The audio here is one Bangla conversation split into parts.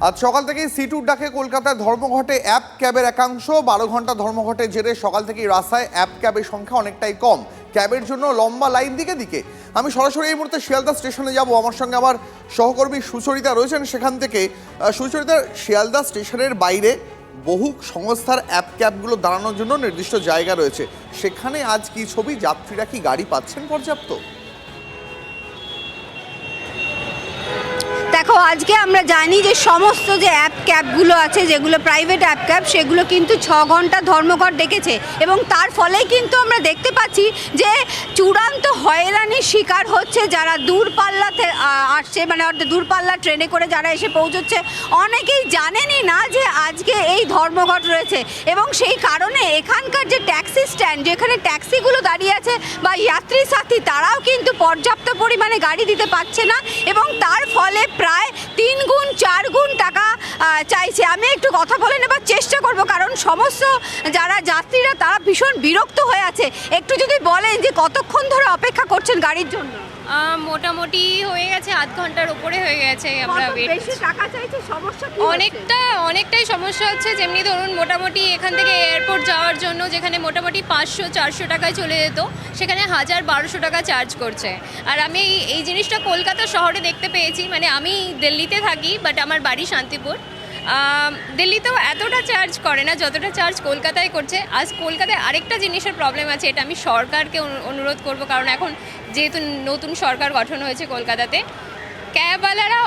আজ সকাল থেকেই সিটুর ডাকে কলকাতায় ধর্মঘটে অ্যাপ ক্যাবের একাংশ। 12 ঘন্টা ধর্মঘটের জেরে সকাল থেকেই রাস্তায় অ্যাপ ক্যাবের সংখ্যা অনেকটাই কম। ক্যাবের জন্য লম্বা লাইন দিকে দিকে। আমি সরাসরি এই মুহূর্তে শিয়ালদা স্টেশনে যাব। আমার সঙ্গে আমার সহকর্মী সুচরিতা রয়েছেন সেখান থেকে। সুচরিতা, শিয়ালদা স্টেশনের বাইরে বহু সংস্থার অ্যাপ ক্যাবগুলো দাঁড়ানোর জন্য নির্দিষ্ট জায়গা রয়েছে, সেখানে আজ কি ছবি? যাত্রীরা কি গাড়ি পাচ্ছেন পর্যাপ্ত? দেখো, আজকে আমরা জানি যে সমস্ত যে অ্যাপ ক্যাবগুলো আছে, যেগুলো প্রাইভেট অ্যাপ ক্যাব, সেগুলো কিন্তু 6 ঘন্টা ধর্মঘট ডেকেছে এবং তার ফলেই কিন্তু আমরা দেখতে পাচ্ছি যে চূড়ান্ত হয়রানির শিকার হচ্ছে যারা দূরপাল্লাতে আসছে, মানে অর্থাৎ দূরপাল্লা ট্রেনে করে যারা এসে পৌঁছচ্ছে। অনেকেই জানেনই না যে আজকে এই ধর্মঘট রয়েছে এবং সেই কারণে এখানকার যে ট্যাক্সি স্ট্যান্ড, যেখানে ট্যাক্সিগুলো দাঁড়িয়ে আছে বা যাত্রী সাথী, তারাও কিন্তু পর্যাপ্ত পরিমাণে গাড়ি দিতে পারছে না এবং তার ফলে প্রায় 3 গুণ 4 গুণ টাকা চাইছে। আমি একটু কথা বলে নেবার চেষ্টা করব, কারণ সমস্ত যারা যাত্রীরা তারা ভীষণ বিরক্ত হয়ে আছে। একটু যদি বলেন যে কতক্ষণ ধরে অপেক্ষা করছেন গাড়ির জন্য? মোটামুটি হয়ে গেছে, আধ ঘন্টার উপরে হয়ে গেছে। আমরা বেশি টাকা চাইছে, সমস্যা কি? অনেকটাই সমস্যা হচ্ছে। যেমনি ধরুন, মোটামুটি এখান থেকে এয়ারপোর্ট যাওয়ার জন্য যেখানে মোটামুটি 500-400 টাকায় চলে যেত, সেখানে 1000-1200 টাকা চার্জ করছে। আর আমি এই জিনিসটা কলকাতা শহরে দেখতে পেয়েছি। মানে আমি দিল্লিতে থাকি, বাট আমার বাড়ি শান্তিপুর। দিল্লিতেও এতটা চার্জ করে না যতটা চার্জ কলকাতায় করছে। আজ কলকাতায় আরেকটা জিনিসের প্রবলেম আছে, এটা আমি সরকারকে অনুরোধ করব, কারণ এখন যেহেতু নতুন সরকার গঠন হয়েছে কলকাতাতে, ক্যাবওয়ালারা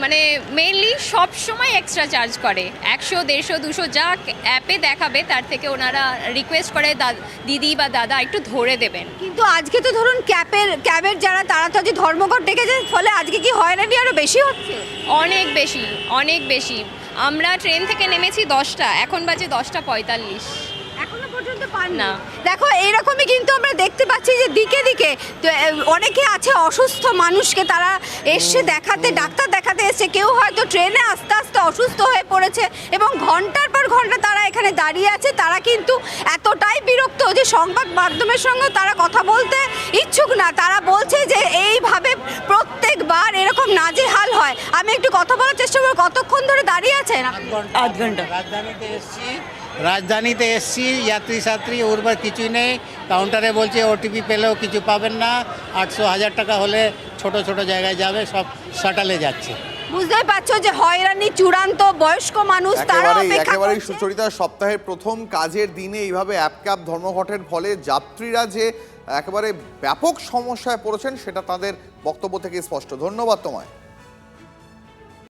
মানে মেনলি সব সময় এক্সট্রা চার্জ করে। 100, 150, 200 যা অ্যাপে দেখাবে তার থেকে ওনারা রিকোয়েস্ট করে দিদি বা দাদা একটু ধরে দেবেন। কিন্তু আজকে তো ধরুন ক্যাবের যারা, তারা তো আজ ধর্মঘট ডেকেছে, ফলে আজকে কি হয়রানি আরও বেশি হচ্ছে? অনেক বেশি। আমরা ট্রেন থেকে নেমেছি 10টা, এখন বাজে 10টা 45। এখনো পর্যন্ত পান না। দেখো, এইরকমই কিন্তু আমরা দেখতে পাচ্ছি যে দিকে দিকে অনেকে আছে অসুস্থ মানুষকে তারা এসে দেখাতে, ডাক্তার দেখাতে এসছে। কেউ হয়তো ট্রেনে আস্তে আস্তে অসুস্থ হয়ে পড়েছে এবং ঘন্টার পর ঘন্টা তারা এখানে দাঁড়িয়ে আছে। তারা কিন্তু এতটাই বিরক্ত যে সংবাদ মাধ্যমের সঙ্গে তারা কথা বলতে ইচ্ছুক না। তারা বলছে যে এইভাবে প্রত্যেকবার এরকম নাজেহাল হয়। আমি একটু কথা বলার চেষ্টা করব। কতক্ষণ ধরে দাঁড়িয়ে আছেন? আধ ঘন্টা। রাজধানীতে এসছি, যাত্রী সাত্রী উর্বর কিছুই নেই। কাউন্টারে বলছে ওটিপি পেলেও কিছু পাবেন না, 800-1000 টাকা হলে ছোট ছোট জায়গায় যাবে, সব শাটালে যাচ্ছে। বুঝতেই পারছো যে হয়রানি চূড়ান্ত। বয়স্ক মানুষ তারা অপেক্ষা একেবারেই করছে। সুচরিতা, সপ্তাহের প্রথম কাজের দিনে এইভাবে অ্যাপ ক্যাব ধর্মঘটের ফলে যাত্রীরা যে একেবারে ব্যাপক সমস্যায় পড়েছেন সেটা তাদের বক্তব্য থেকে স্পষ্ট। ধন্যবাদ তোমায়।